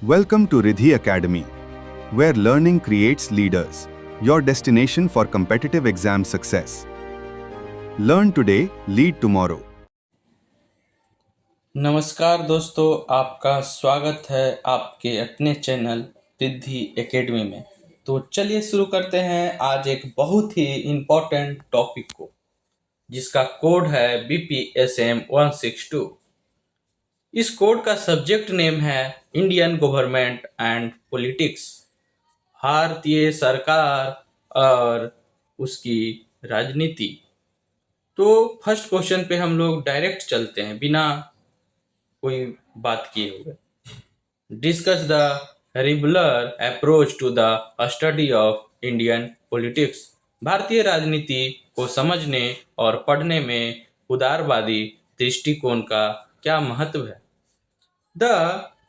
Welcome to Ridhi Academy, where learning creates leaders, your destination for competitive exam success. Learn today, lead tomorrow. नमस्कार दोस्तों, आपका स्वागत है आपके अपने चैनल रिद्धि एकेडमी में। तो चलिए शुरू करते हैं आज एक बहुत ही इम्पोर्टेंट टॉपिक को, जिसका कोड है BPSM 162। इस कोड का सब्जेक्ट नेम है इंडियन गवर्नमेंट एंड पॉलिटिक्स, भारतीय सरकार और उसकी राजनीति। तो फर्स्ट क्वेश्चन पे हम लोग डायरेक्ट चलते हैं बिना कोई बात किए हुए। Discuss the regular approach to the study of Indian politics। भारतीय राजनीति को समझने और पढ़ने में उदारवादी दृष्टिकोण का क्या महत्व है। The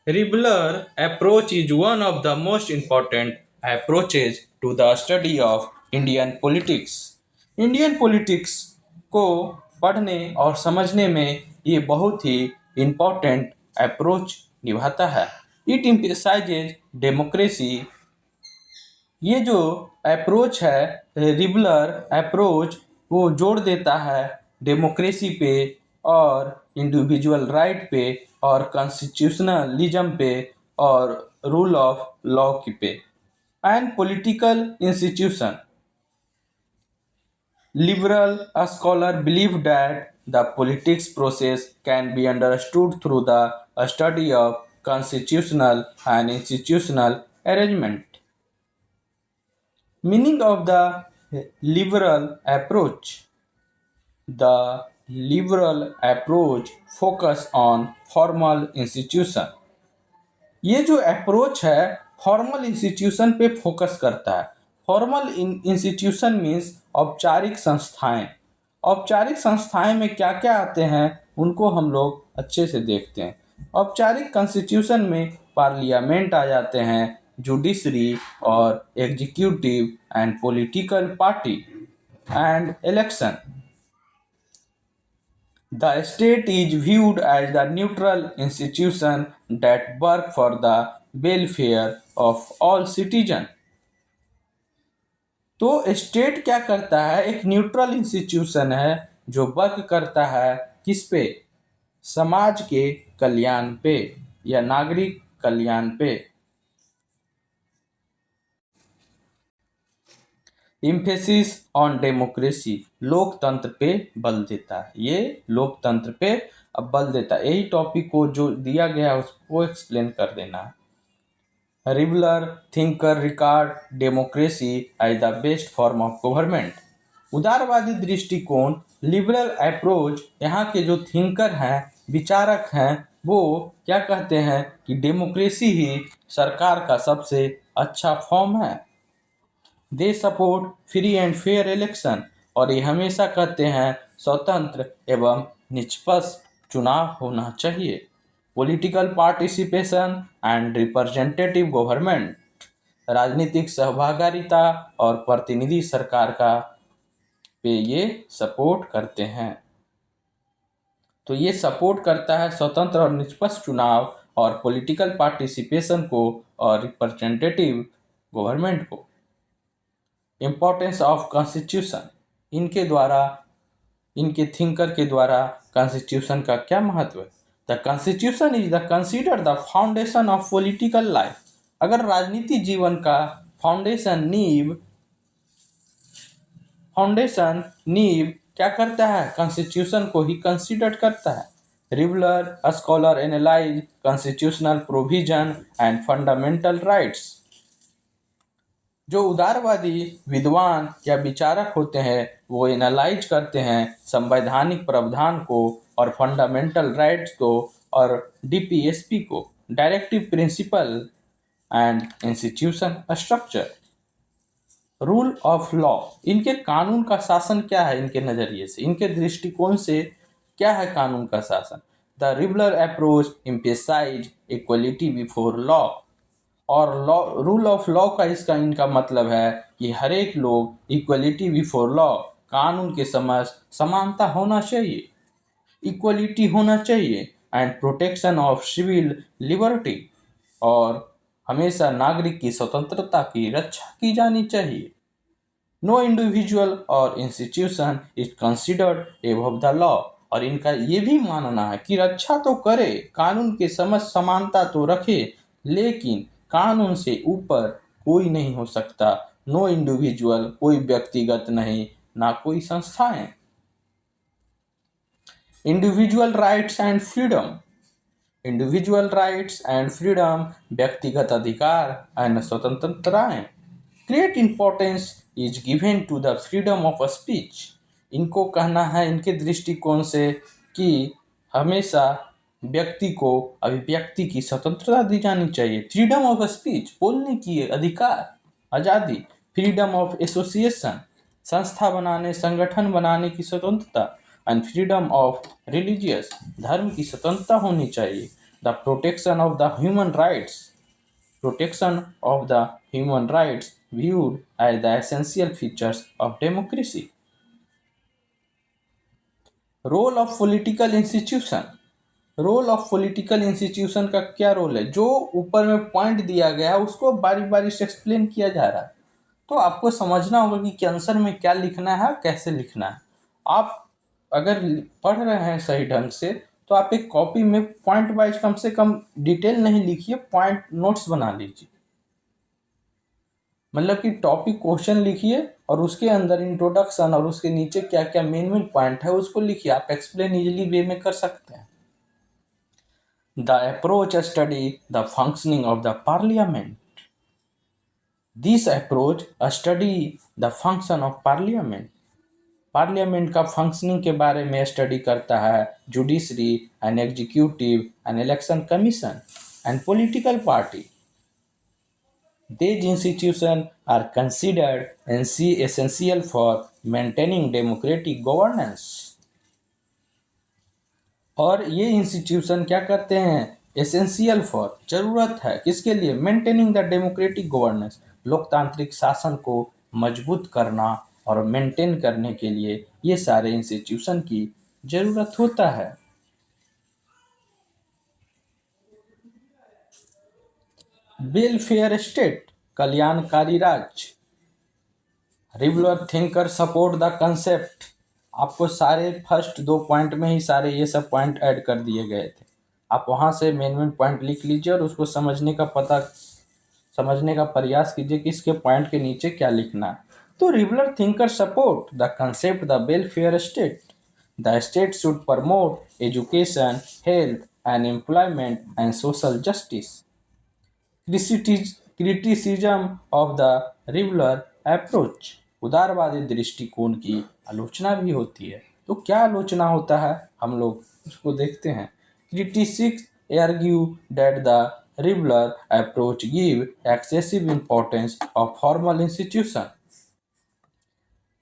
regular approach is one of the most important approaches to the study of Indian politics। Indian politics को पढ़ने और समझने में ये बहुत ही इम्पोर्टेंट अप्रोच निभाता है। It emphasises democracy. ये जो अप्रोच है, रिबलर अप्रोच, वो जोड़ देता है डेमोक्रेसी पे और इंडिविजुअल राइट पे और कॉन्स्टिट्यूशनलिज्म पे और रूल ऑफ लॉ की पे and political institution. Liberal scholars believe that the politics process can be understood through the study of constitutional and institutional arrangement. Meaning of the liberal approach. The liberal approach focus on formal institution। ये जो approach है formal institution पे focus करता है। Formal institution means औपचारिक संस्थाएं। औपचारिक संस्थाएं में क्या क्या आते हैं उनको हम लोग अच्छे से देखते हैं। औपचारिक कॉन्स्टिट्यूशन में पार्लियामेंट आ जाते हैं, जुडिशरी और executive and political party and election. The state is viewed as the neutral institution that work for the welfare of all citizens। तो स्टेट क्या करता है, एक न्यूट्रल इंस्टीट्यूशन है जो वर्क करता है किस पे, समाज के कल्याण पे या नागरिक कल्याण पे। इम्फेसिस ऑन डेमोक्रेसी, लोकतंत्र पे बल देता है। ये लोकतंत्र पे अब बल देता है। यही टॉपिक को जो दिया गया है उसको एक्सप्लेन कर देना है। Liberal thinker regard democracy as the best form of government. उदारवादी दृष्टिकोण, लिबरल अप्रोच, यहाँ के जो थिंकर हैं, विचारक हैं, वो क्या कहते हैं कि डेमोक्रेसी ही सरकार का सबसे अच्छा फॉर्म है। They support free and fair election, और ये हमेशा कहते हैं स्वतंत्र एवं निष्पक्ष चुनाव होना चाहिए। Political participation and representative government, राजनीतिक सहभागिता और प्रतिनिधि सरकार का पे ये सपोर्ट करते हैं। तो ये सपोर्ट करता है स्वतंत्र और निष्पक्ष चुनाव और पॉलिटिकल पार्टिसिपेशन को और रिप्रेजेंटेटिव गवर्नमेंट को। इम्पोर्टेंस ऑफ कॉन्स्टिट्यूशन, इनके द्वारा, इनके थिंकर के द्वारा कॉन्स्टिट्यूशन का क्या महत्व है। The constitution is the consider the foundation of political life. अगर राजनीति जीवन का फाउंडेशन नींव क्या करता है, कॉन्स्टिट्यूशन को ही कंसिडर करता है। Liberal scholar analyse constitutional provision and fundamental rights. जो उदारवादी विद्वान या विचारक होते हैं वो एनालाइज करते हैं संवैधानिक प्रावधान को और फंडामेंटल राइट्स को और डीपीएसपी को, directive principle and institution structure. Rule of law, इनके कानून का शासन क्या है, इनके नज़रिए से, इनके दृष्टिकोण से क्या है कानून का शासन। The liberal approach emphasise equality before law, और लॉ, रूल ऑफ लॉ का इसका इनका मतलब है कि हर एक लोग इक्वलिटी बिफोर लॉ, कानून के समक्ष समानता होना चाहिए, इक्वलिटी होना चाहिए and protection of civil liberty, और हमेशा नागरिक की स्वतंत्रता की रक्षा की जानी चाहिए। नो इंडिविजुअल और institution is considered above the law. और इनका ये भी मानना है कि रक्षा तो करे, कानून के समझ समानता तो रखे, लेकिन कानून से ऊपर कोई नहीं हो सकता। नो इंडिविजुअल, कोई व्यक्तिगत नहीं, ना कोई संस्थाएं। Individual rights and freedom. Individual rights and freedom, व्यक्तिगत अधिकार एंड स्वतंत्रताएं। Great importance is given to the freedom of speech. इनको कहना है, इनके दृष्टिकोण से, कि हमेशा व्यक्ति को अभिव्यक्ति की स्वतंत्रता दी जानी चाहिए। फ्रीडम ऑफ स्पीच, बोलने की अधिकार, आज़ादी। फ्रीडम ऑफ एसोसिएशन, संस्था बनाने, संगठन बनाने की स्वतंत्रता। एंड फ्रीडम ऑफ रिलीजियस, धर्म की स्वतंत्रता होनी चाहिए। The protection of the human rights, protection of the human rights viewed as the essential features of democracy. Role of political institution. Role of political institution का क्या रोल है? जो ऊपर में पॉइंट दिया गया है उसको बारी बारी से एक्सप्लेन किया जा रहा है, तो आपको समझना होगा कि आंसर में क्या लिखना है, कैसे लिखना है। आप अगर पढ़ रहे हैं सही ढंग से, तो आप एक कॉपी में पॉइंट वाइज कम से कम डिटेल नहीं लिखिए, पॉइंट नोट्स बना लीजिए। मतलब कि टॉपिक क्वेश्चन लिखिए और उसके अंदर इंट्रोडक्शन और उसके नीचे क्या क्या मेन मेन पॉइंट है उसको लिखिए। आप एक्सप्लेन इजीली वे में कर सकते हैं। The approach study the functioning of the parliament. This approach study the function of parliament. Parliament का फंक्शनिंग के बारे में स्टडी करता है। Judiciary and executive and election commission and political party. These institutions are considered essential for maintaining democratic governance. और ये institution क्या करते हैं? एसेंशियल फॉर, जरूरत है किसके लिए? मेंटेनिंग द डेमोक्रेटिक गवर्नेंस, लोकतांत्रिक शासन को मजबूत करना और मेंटेन करने के लिए ये सारे इंस्टीट्यूशन की जरूरत होता है। वेलफेयर स्टेट, कल्याणकारी राज्य। रिबलर थिंकर सपोर्ट द कंसेप्ट। आपको सारे फर्स्ट 2 पॉइंट में ही सारे ये सब पॉइंट ऐड कर दिए गए थे। आप वहाँ से मेन मेन पॉइंट लिख लीजिए और उसको समझने का प्रयास कीजिए कि इसके पॉइंट के नीचे क्या लिखना है। तो liberal thinker support the concept the welfare state. The state should promote education, health and employment and social justice. Criticism of the liberal approach. उदारवादी दृष्टिकोण की आलोचना भी होती है। तो क्या आलोचना होता है, हम लोग उसको देखते हैं। Critics argue that the liberal approach give excessive importance of formal institution.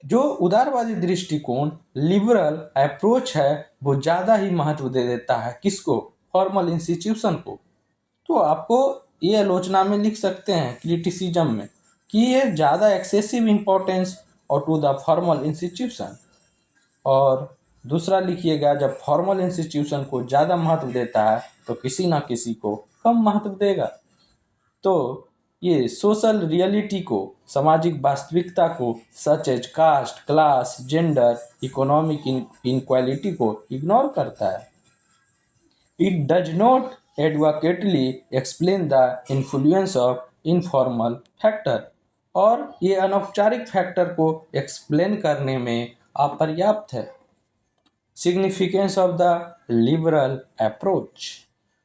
जो उदारवादी दृष्टिकोण लिबरल अप्रोच है वो ज़्यादा ही महत्व दे देता है किसको? फॉर्मल इंस्टीट्यूशन को। तो आपको ये आलोचना में लिख सकते हैं क्रिटिसिज्म में कि ये ज़्यादा एक्सेसिव इंपॉर्टेंस और टू द फॉर्मल इंस्टीट्यूशन। और दूसरा लिखिएगा, जब फॉर्मल इंस्टीट्यूशन को ज़्यादा महत्व देता है तो किसी ना किसी को कम महत्व देगा। तो ये सोशल रियलिटी को, सामाजिक वास्तविकता को, such as caste, class, gender, economic inequality को इग्नोर करता है। It does not adequately explain the influence of informal factor. और ये अनौपचारिक फैक्टर को एक्सप्लेन करने में अपर्याप्त है। Significance of the liberal approach.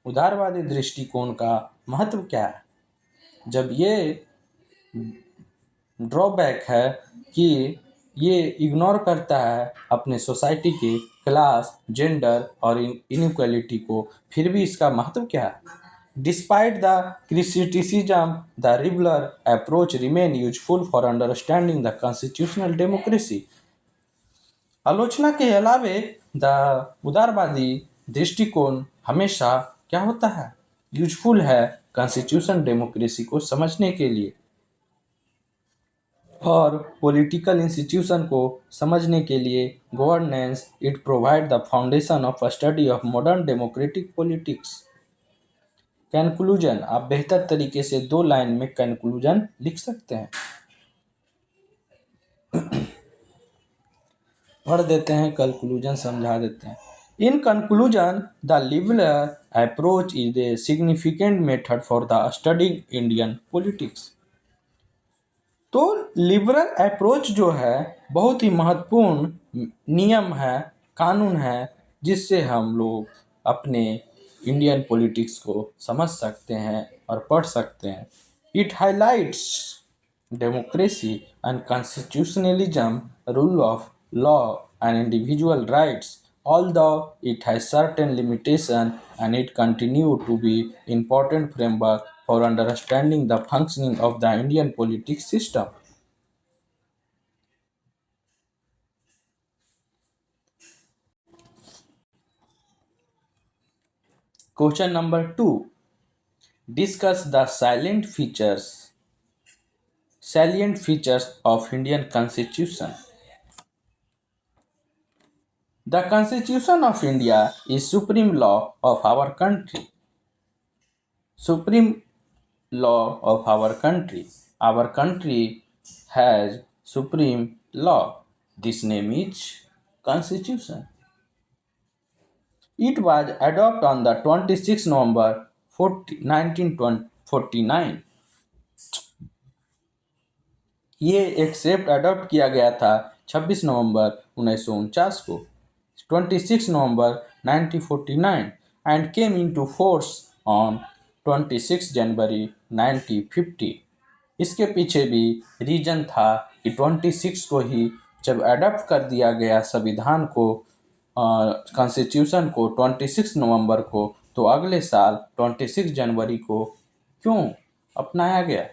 उदारवादी दृष्टिकोण का महत्व क्या है? जब ये ड्रॉबैक है कि ये इग्नोर करता है अपने सोसाइटी के क्लास, जेंडर और इनइक्वालिटी को, फिर भी इसका महत्व क्या है? Despite the criticism the liberal approach remain useful for understanding the constitutional democracy. आलोचना के अलावे द उदारवादी दृष्टिकोण हमेशा क्या होता है? यूजफुल है कॉन्स्टिट्यूशन डेमोक्रेसी को समझने के लिए और पॉलिटिकल इंस्टीट्यूशन को समझने के लिए। Governance, it provide the foundation of study of modern democratic politics. Conclusion, आप बेहतर तरीके से 2 लाइन में कंक्लूजन लिख सकते हैं। पढ़ देते हैं, कंक्लूजन समझा देते हैं। In conclusion, the liberal approach is a significant method for the studying Indian politics. तो लिबरल अप्रोच जो है बहुत ही महत्वपूर्ण नियम है, कानून है, जिससे हम लोग अपने इंडियन पॉलिटिक्स को समझ सकते हैं और पढ़ सकते हैं। It highlights democracy and constitutionalism, rule of law and individual rights, although it has certain limitations, and it continue to be important framework for understanding the functioning of the Indian politics system. Question number 2. Discuss the salient features of Indian Constitution. The Constitution of India is supreme law of our country. Supreme law of our country. Our country has supreme law. This name is Constitution. It was adopted on the 26 November 1949. ये accept adopt किया गया था 26 नवंबर 1949 को, 26 नवंबर 1949, and came into force on 26 जनवरी 1950। इसके पीछे भी reason था कि 26 को ही जब अडॉप्ट कर दिया गया संविधान को, कॉन्स्टिट्यूशन को 26 नवंबर को, तो अगले साल 26 जनवरी को क्यों अपनाया गया?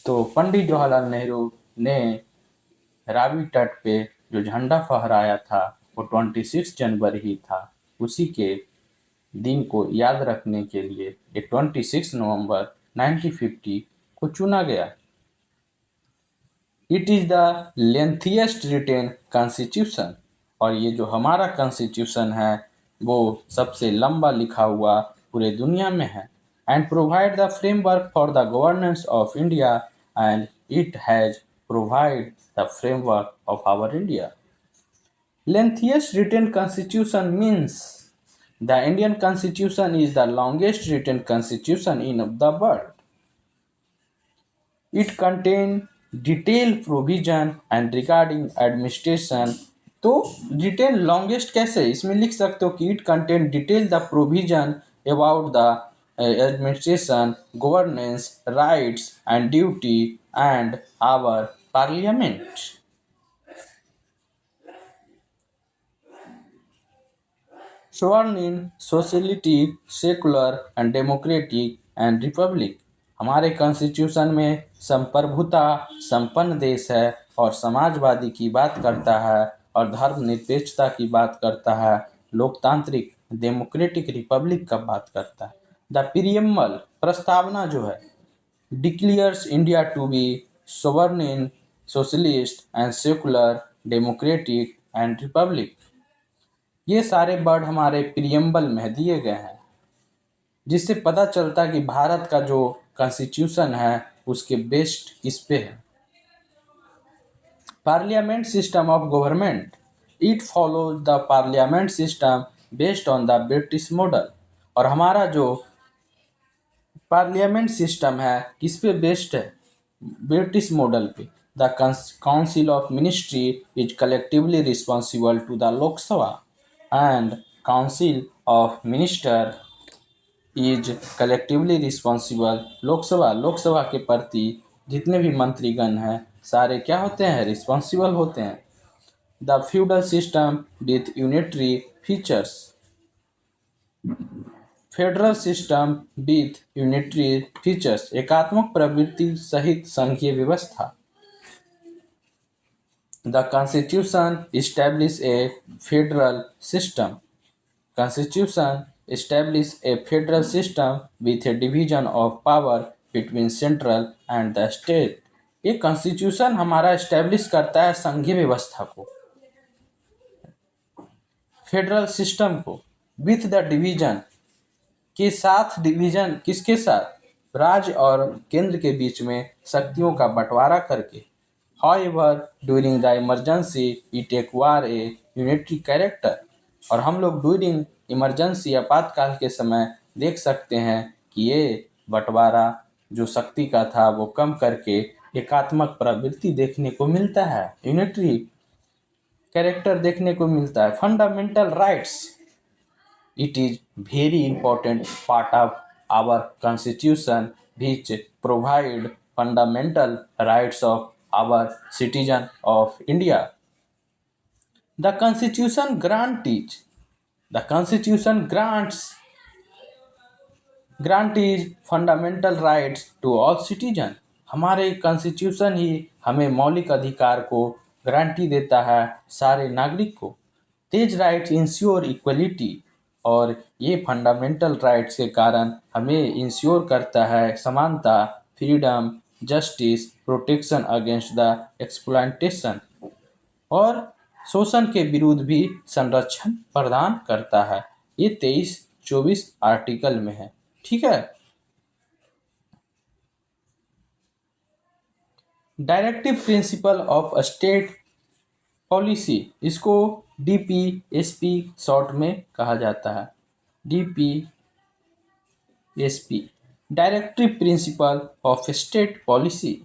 तो पंडित जवाहरलाल नेहरू ने रावी तट पे जो झंडा फहराया था वो 26 जनवरी ही था। उसी के दिन को याद रखने के लिए ये 26 नवंबर 1950 को चुना गया। It is the lengthiest written constitution, और ये जो हमारा कॉन्स्टिट्यूशन है वो सबसे लंबा लिखा हुआ पूरे दुनिया में है। And provide the framework for the governance of India, and it has provide the framework of our India. Lengthiest written constitution means the Indian constitution is the longest written constitution in the world. It contains detailed provision and regarding administration. तो detail longest कैसे इसमें लिख सकते हो कि it contain detail the provision about the administration, governance, rights and duty and our parliament. Sworn in sociality, secular and democratic and republic। हमारे constitution में संप्रभुता संपन्न देश है और समाजवादी की बात करता है और धर्मनिरपेक्षता की बात करता है, लोकतांत्रिक डेमोक्रेटिक रिपब्लिक का बात करता है। द प्रीएम्बल प्रस्तावना जो है declares India to be sovereign in socialist and secular democratic and republic. ये सारे वर्ड हमारे प्रीएम्बल में दिए गए हैं, जिससे पता चलता है कि भारत का जो कॉन्स्टिट्यूशन है उसके बेस्ड किस पे है। Parliament system of government, it follows the parliament system based on the British model. और हमारा जो पार्लियामेंट सिस्टम है किस पे बेस्ड है? ब्रिटिश मॉडल पे। The council of ministry is collectively responsible to the Lok Sabha, and council of minister is collectively responsible। Lok Sabha के प्रति जितने भी मंत्रीगण हैं सारे क्या होते हैं? रिस्पॉन्सिबल होते हैं। The feudal system with unitary features, federal system with unitary features, एकात्मक प्रवृत्ति सहित संघीय व्यवस्था। The Constitution establishes a federal system. Constitution establishes a federal system with a division of power between central and the state। ये constitution हमारा establish करता है संघीय व्यवस्था को, फेडरल सिस्टम को, विथ द डिवीजन के साथ डिवीजन किसके साथ राज्य और केंद्र के बीच में शक्तियों का बंटवारा करके। However, during the emergency, it acquire a unitary character। और हम लोग ड्यूरिंग इमरजेंसी आपातकाल के समय देख सकते हैं कि ये बंटवारा जो शक्ति का था वो कम करके एकात्मक प्रवृत्ति देखने को मिलता है, यूनिटरी कैरेक्टर देखने को मिलता है। Fundamental rights, it is very important part of our constitution which provide fundamental rights of our citizen of India। The constitution grant is fundamental rights to all citizen। हमारे कॉन्स्टिट्यूशन ही हमें मौलिक अधिकार को guarantee देता है सारे नागरिक को। These rights ensure equality। और ये फंडामेंटल राइट्स के कारण हमें इंश्योर करता है समानता, freedom, justice, protection against the exploitation और शोषण के विरुद्ध भी संरक्षण प्रदान करता है। ये 23-24 आर्टिकल में है, ठीक है। Directive principle of state policy, इसको डीपीएसपी शॉर्ट में कहा जाता है। DPSP, directive principle of state policy.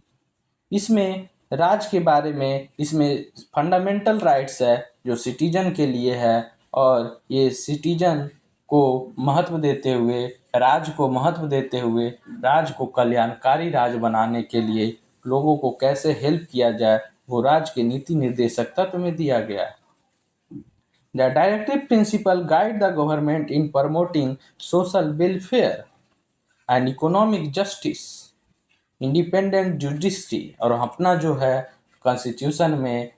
इसमें राज्य के बारे में, इसमें फंडामेंटल राइट्स है जो सिटीजन के लिए है और ये सिटीजन को महत्व देते हुए, राज्य को महत्व देते हुए, राज्य को कल्याणकारी राज्य बनाने के लिए लोगों को कैसे हेल्प किया जाए वो राज्य के नीति निर्देशक तत्व में दिया गया है। The directive principle guide the government in promoting social welfare and economic justice, independent judiciary। और अपना जो है कॉन्स्टिट्यूशन में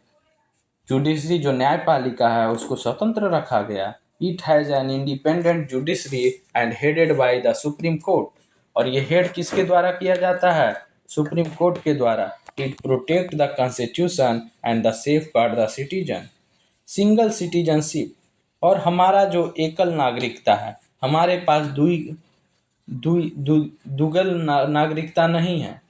जुडिशरी जो न्यायपालिका है उसको स्वतंत्र रखा गया। It has an independent judiciary and headed by the supreme court. और ये हेड किसके द्वारा किया जाता है? सुप्रीम कोर्ट के द्वारा। It protect the constitution and the safe guard the citizen. Single citizenship, और हमारा जो एकल नागरिकता है, हमारे पास दुगल नागरिकता नहीं है।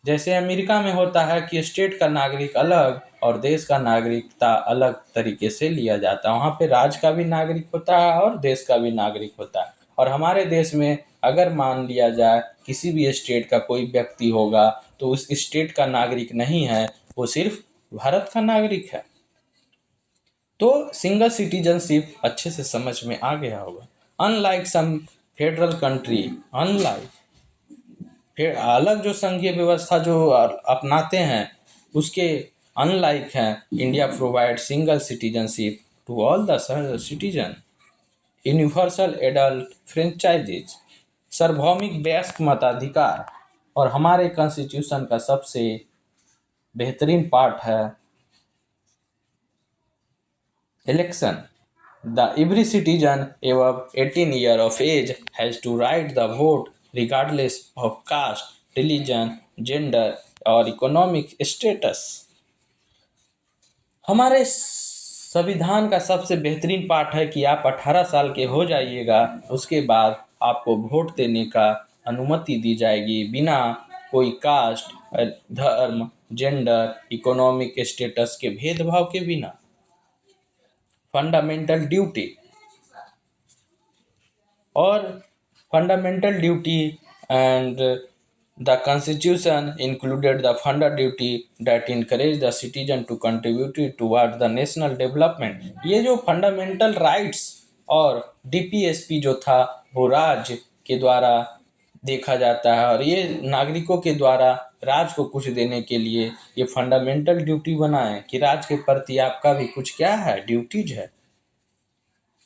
जैसे अमेरिका में होता है कि स्टेट का नागरिक अलग और देश का नागरिकता अलग तरीके से लिया जाता है। वहाँ पे राज्य का भी नागरिक होता है और देश का भी नागरिक होता है। और हमारे देश में अगर मान लिया जाए किसी भी स्टेट का कोई व्यक्ति होगा तो उस स्टेट का नागरिक नहीं है, वो सिर्फ भारत का नागरिक है। तो सिंगल सिटीजनशिप अच्छे से समझ में आ गया होगा। अनलाइक सम फेडरल कंट्री, अलग जो संघीय व्यवस्था जो अपनाते हैं उसके अनलाइक हैं, India provide single citizenship to all the citizen. Universal adult franchises, सार्वभौमिक वयस्क मताधिकार। और हमारे कॉन्स्टिट्यूशन का सबसे बेहतरीन पार्ट है election. The every citizen above 18 years of age has to write the vote regardless of caste, religion, gender और इकोनॉमिक स्टेटस। हमारे संविधान का सबसे बेहतरीन पार्ट है कि आप 18 साल के हो जाइएगा, उसके बाद आपको वोट देने का अनुमति दी जाएगी बिना कोई कास्ट, धर्म, जेंडर, इकोनॉमिक स्टेटस के भेदभाव के बिना। फंडामेंटल ड्यूटी, और fundamental duty and the constitution included the funda duty that encourage the citizen to contribute toward the national development. ये जो फंडामेंटल राइट्स और डीपीएसपी जो था वो राज्य के द्वारा देखा जाता है और ये नागरिकों के द्वारा राज्य को कुछ देने के लिए ये फंडामेंटल ड्यूटी बनाए कि राज्य के प्रति आपका भी कुछ क्या है, ड्यूटीज है।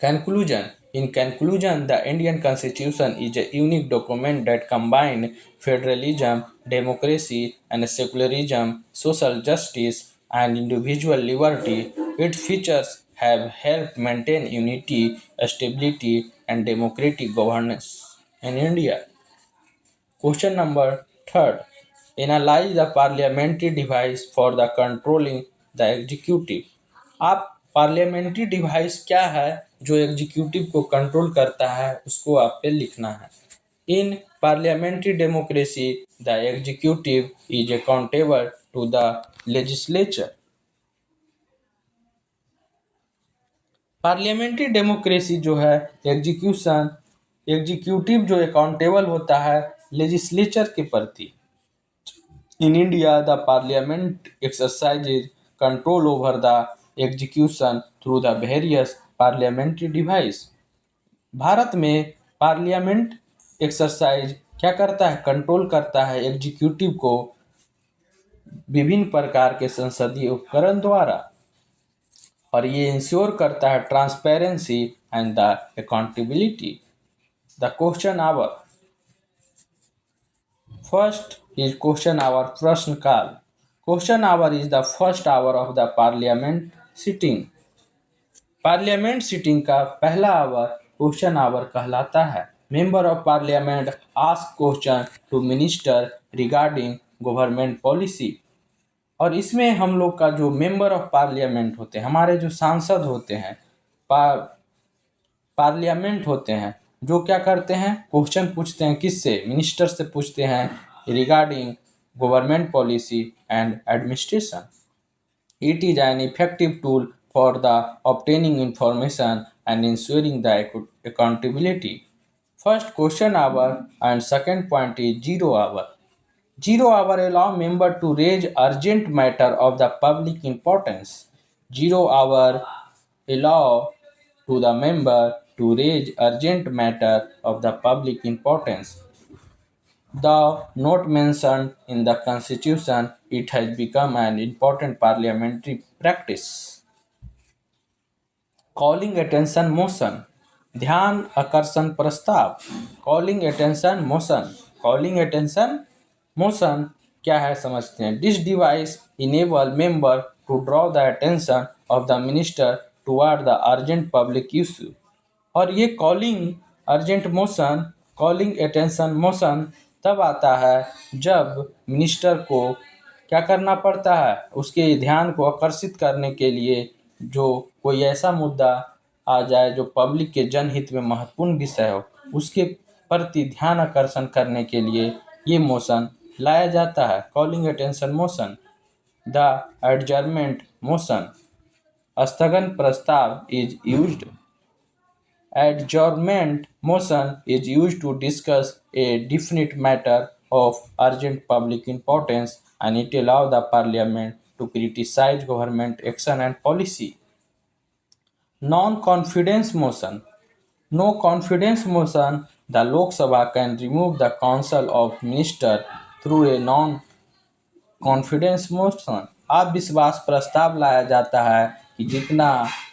Conclusion, in conclusion the Indian constitution is a unique document that combine federalism, democracy and secularism, social justice and individual liberty. Its features have helped maintain unity, stability and democratic governance in India। Question number 3, analyze the parliamentary device for the controlling the executive। आप parliamentary device क्या है जो executive को control करता है उसको आप पे लिखना है। In parliamentary democracy the executive is accountable to the legislature. Parliamentary democracy जो है एग्जीक्यूटिव जो अकाउंटेबल होता है लेजिस्लेचर के प्रति। In India, the parliament exercises control over the execution through the various parliamentary device। Bharat में पार्लियामेंट एक्सरसाइज क्या करता है? कंट्रोल करता है एग्जीक्यूटिव को विभिन्न प्रकार के संसदीय उपकरण द्वारा, और ये इंश्योर करता है transparency and the accountability. The question hour first is question hour प्रश्न काल। Question hour is the first hour of the parliament sitting। Parliament sitting का पहला आवर क्वेश्चन आवर कहलाता है। Member of parliament ask question to minister regarding government policy. और इसमें हम लोग का जो मेंबर ऑफ पार्लियामेंट होते हैं, हमारे जो सांसद होते हैं, पार्लियामेंट होते हैं, जो क्या करते हैं? क्वेश्चन पूछते हैं। किससे? मिनिस्टर से पूछते हैं regarding government policy and administration. It is an effective tool for the obtaining information and ensuring the accountability. First question our and second point is zero hour. Zero hour allow member to raise urgent matter of the public importance। Zero hour allow to the member to raise urgent matter of the public importance। Though not mentioned in the constitution, it has become an important parliamentary practice। Calling attention motion, ध्यान आकर्षण प्रस्ताव। Calling attention motion, calling attention motion क्या है समझते हैं। This device enable member to draw the attention of the minister toward the urgent public issue. और ये calling urgent motion, calling attention motion तब आता है जब मिनिस्टर को क्या करना पड़ता है? उसके ध्यान को आकर्षित करने के लिए जो कोई ऐसा मुद्दा आ जाए जो पब्लिक के जनहित में महत्वपूर्ण विषय हो, उसके प्रति ध्यान आकर्षण करने के लिए ये मोशन लाया जाता है, calling attention motion. The adjournment motion, स्थगन प्रस्ताव is used. Adjournment motion is used to discuss a definite matter of urgent public importance, and it allows the parliament to criticize government action and policy। Non-confidence motion, no confidence motion, the Lok Sabha can remove the council of minister through a non-confidence motion। अविश्वास प्रस्ताव लाया जाता है कि जितना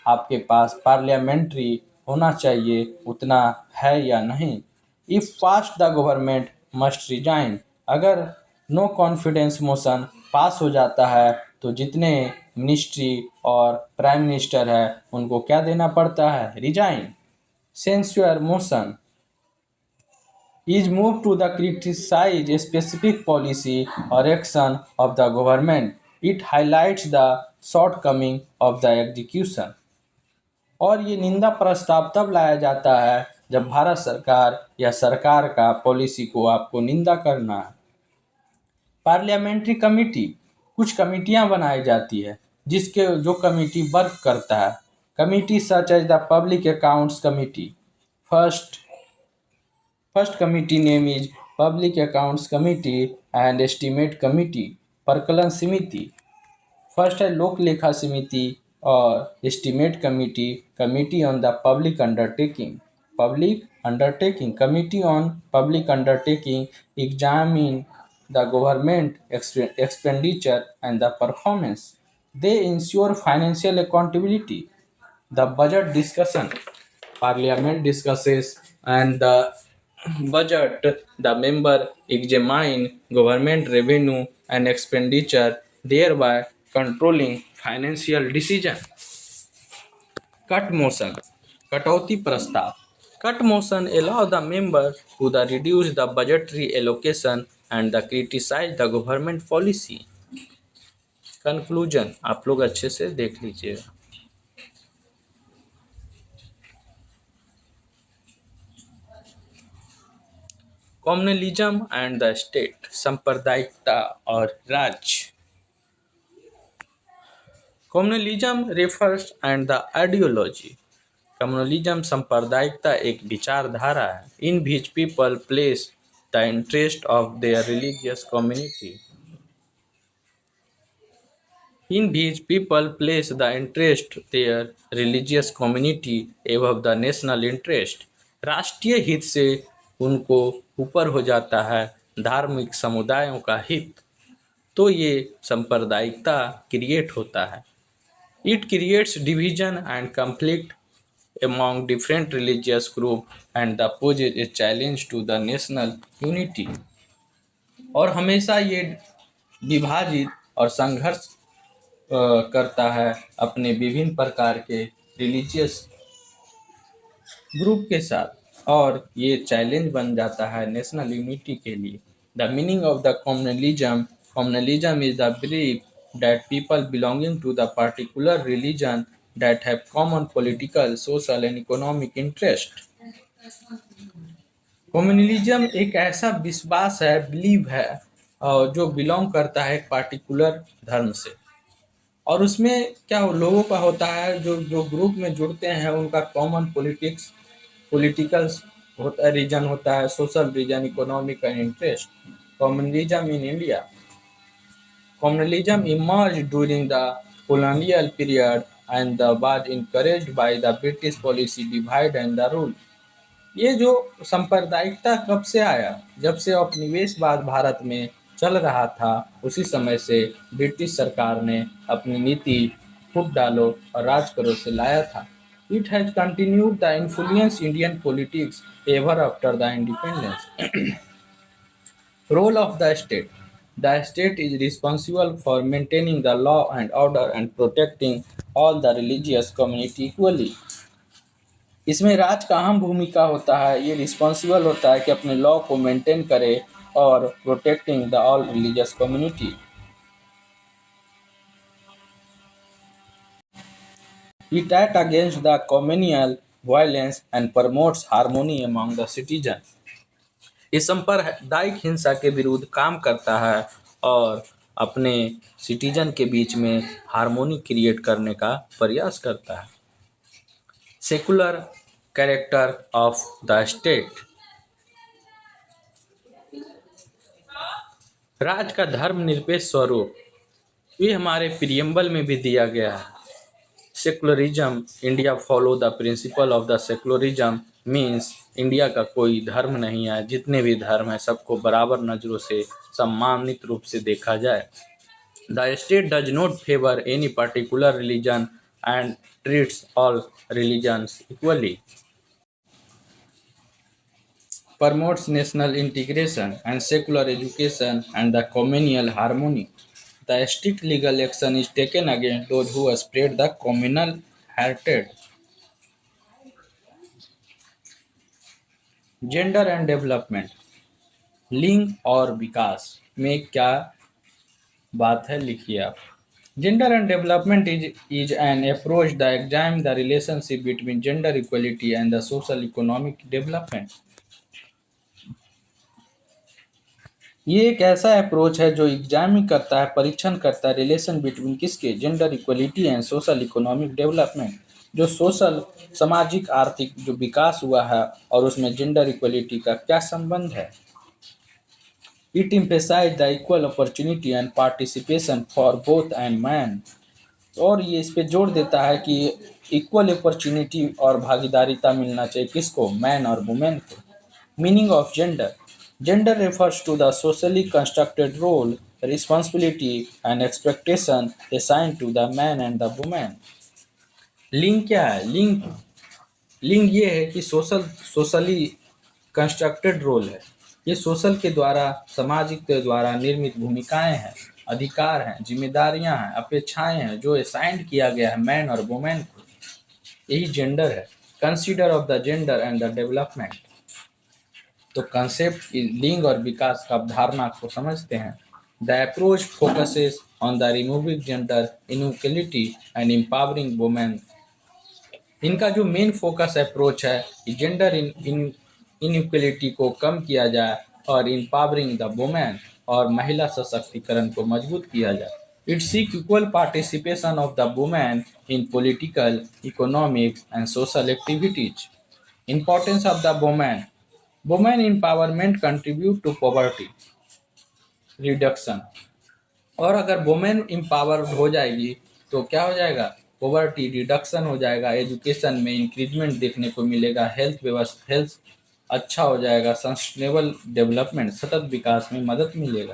आपके पास parliamentary होना चाहिए उतना है या नहीं। If pass the government must resign, अगर नो कॉन्फिडेंस मोशन पास हो जाता है तो जितने मिनिस्ट्री और प्राइम मिनिस्टर है उनको क्या देना पड़ता है? Resign. Censure motion is move to the criticise specific policy और action of the government. It highlights the shortcoming of the execution. और ये निंदा प्रस्ताव तब लाया जाता है जब भारत सरकार या सरकार का पॉलिसी को आपको निंदा करना है। पार्लियामेंट्री कमेटी, कुछ कमेटियां बनाई जाती है जिसके जो कमेटी वर्क करता है। Committee such as the public accounts committee. First committee name is public accounts committee and estimate committee. परकलन समिति, फर्स्ट है लोक लेखा समिति और estimate committee. Committee on the public undertaking, public undertaking, committee on public undertaking examine the government expenditure and the performance. They ensure financial accountability. The budget discussion, parliament discusses and the budget, the member examine government revenue and expenditure, thereby controlling financial decision। Cut motion, कटौती प्रस्ताव। Cut motion allow the member to the reduce the budgetary allocation and the criticize the government policy। Conclusion आप लोग अच्छे से देख लीजिएगा। Communalism and the state, सांप्रदायिकता और राज्य। Communalism refers and the ideology. Communalism सांप्रदायिकता एक विचारधारा है इन which people place the interest of their religious community. In which people place the interest their religious community above the national interest. राष्ट्रीय हित से उनको ऊपर हो जाता है धार्मिक समुदायों का हित, तो ये सांप्रदायिकता क्रिएट होता है। It creates division and conflict among different religious groups and poses a challenge to the national unity. और हमेशा ये विभाजित और संघर्ष करता है अपने विभिन्न प्रकार के रिलीजियस ग्रुप के साथ, और ये चैलेंज बन जाता है नेशनल यूनिटी के लिए। The meaning of the communalism is the belief that people belonging to the particular religion that have common political, social and economic interest. Communalism एक ऐसा विश्वास है, बिलीव है, जो बिलोंग करता है एक पार्टिकुलर धर्म से, और उसमें क्या लोगों का होता है जो ग्रुप में जुड़ते हैं उनका कॉमन पॉलिटिकल होता रीजन होता है, social reason, economic and interest. Communalism in India, communalism emerged during the colonial period and was encouraged by the British policy divide and the rule. ये जो सांप्रदायिकता कब से आया? जब से उपनिवेशवाद भारत में चल रहा था, उसी समय से ब्रिटिश सरकार ने अपनी नीति फूट डालो और राज करो से लाया था। It has continued the influence Indian politics ever after the independence. Role of the state. The state is responsible for maintaining the law and order and protecting all the religious community equally. इसमें राज्य का अहम भूमिका होता है, ये responsible होता है कि अपने लॉ को मेंटेन करे और protecting the all religious community. It acts against the communal violence and promotes harmony among the citizens. इस सांप्रदायिक हिंसा के विरुद्ध काम करता है और अपने सिटीजन के बीच में हार्मोनी क्रिएट करने का प्रयास करता है। Secular character of the state, राज्य का धर्मनिरपेक्ष स्वरूप, ये हमारे प्रियम्बल में भी दिया गया है। Secularism, India follow the principle of the secularism means India का कोई धर्म नहीं है, जितने भी धर्म हैं सबको बराबर नज़रों से सम्मानित रूप से देखा जाए। The state does not favour any particular religion and treats all religions equally. Promotes national integration and secular education and the communal harmony. The strict legal action is taken against those who spread the communal hatred. Gender and development, लिंग और विकास में क्या बात है लिखिए आप। Gender and development is an approach the examine the relationship between gender equality and the social economic development. ये एक ऐसा अप्रोच है जो एग्जामिन करता है, परीक्षण करता है रिलेशन बिटवीन किसके, gender equality and social economic development, जो सोशल सामाजिक आर्थिक जो विकास हुआ है और उसमें जेंडर इक्वलिटी का क्या संबंध है। It emphasise the equal opportunity and participation for both and man, और ये इस पे जोर देता है कि इक्वल अपॉर्चुनिटी और भागीदारिता मिलना चाहिए किसको, मैन और वुमेन को। Meaning of gender, gender refers to the socially constructed role, responsibility and expectation assigned to the man and the woman. लिंग क्या है? लिंग ये है कि सोशली कंस्ट्रक्टेड रोल है, ये सोशल के द्वारा, सामाजिक के द्वारा निर्मित भूमिकाएं हैं, अधिकार हैं, जिम्मेदारियां हैं, अपेक्षाएं हैं जो असाइंड किया गया है मैन और वुमेन को, यही जेंडर है। Consider of the gender and the development, तो कंसेप्ट लिंग और विकास का अवधारणा को समझते हैं। The approach focuses on the removing gender inequality and empowering women. इनका जो मेन फोकस अप्रोच है कि जेंडर इनइक्वलिटी को कम किया जाए और empowering the women और महिला सशक्तिकरण को मजबूत किया जाए। It seek equal participation of the women in political, economics and social activities. Importance of the women. Women empowerment contribute to poverty reduction. और अगर वुमेन एम्पावर्ड हो जाएगी तो क्या हो जाएगा, पॉवर्टी रिडक्शन हो जाएगा, एजुकेशन में इंक्रीजमेंट देखने को मिलेगा, हेल्थ व्यवस्था हेल्थ अच्छा हो जाएगा, सस्टेनेबल डेवलपमेंट सतत विकास में मदद मिलेगा।